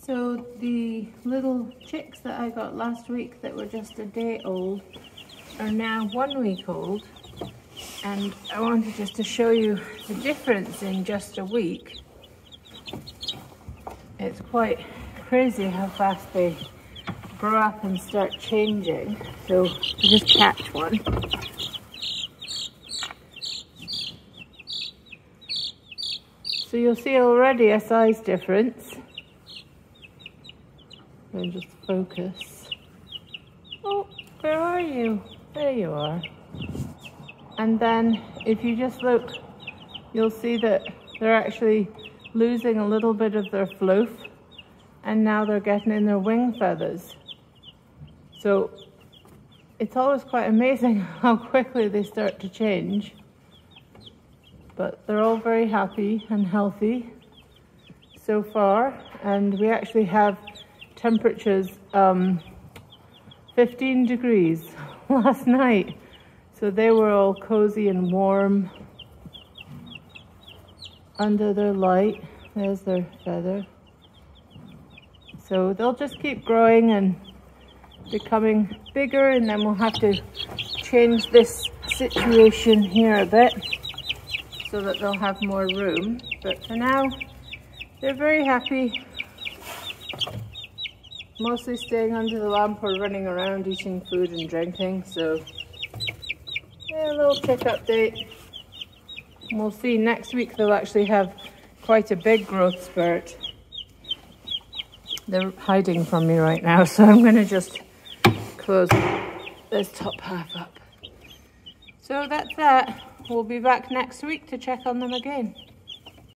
So the little chicks that I got last week that were just a day old are now 1 week old, and I wanted just to show you the difference in just a week. It's quite crazy how fast they grow up and start changing. So just catch one. So you'll see already a size difference. And just focus. Oh, where are you? There you are. And then if you just look, you'll see that they're actually losing a little bit of their floof, and now they're getting in their wing feathers. So it's always quite amazing how quickly they start to change. But they're all very happy and healthy so far, and we actually have temperatures 15 degrees last night, so they were all cozy and warm under their light. There's their feather. So they'll just keep growing and becoming bigger, and then we'll have to change this situation here a bit so that they'll have more room. But for now, they're very happy. Mostly staying under the lamp or running around eating food and drinking. So yeah, a little chick update. We'll see, next week they'll actually have quite a big growth spurt. They're hiding from me right now, so I'm going to just close this top half up. So that's that. We'll be back next week to check on them again.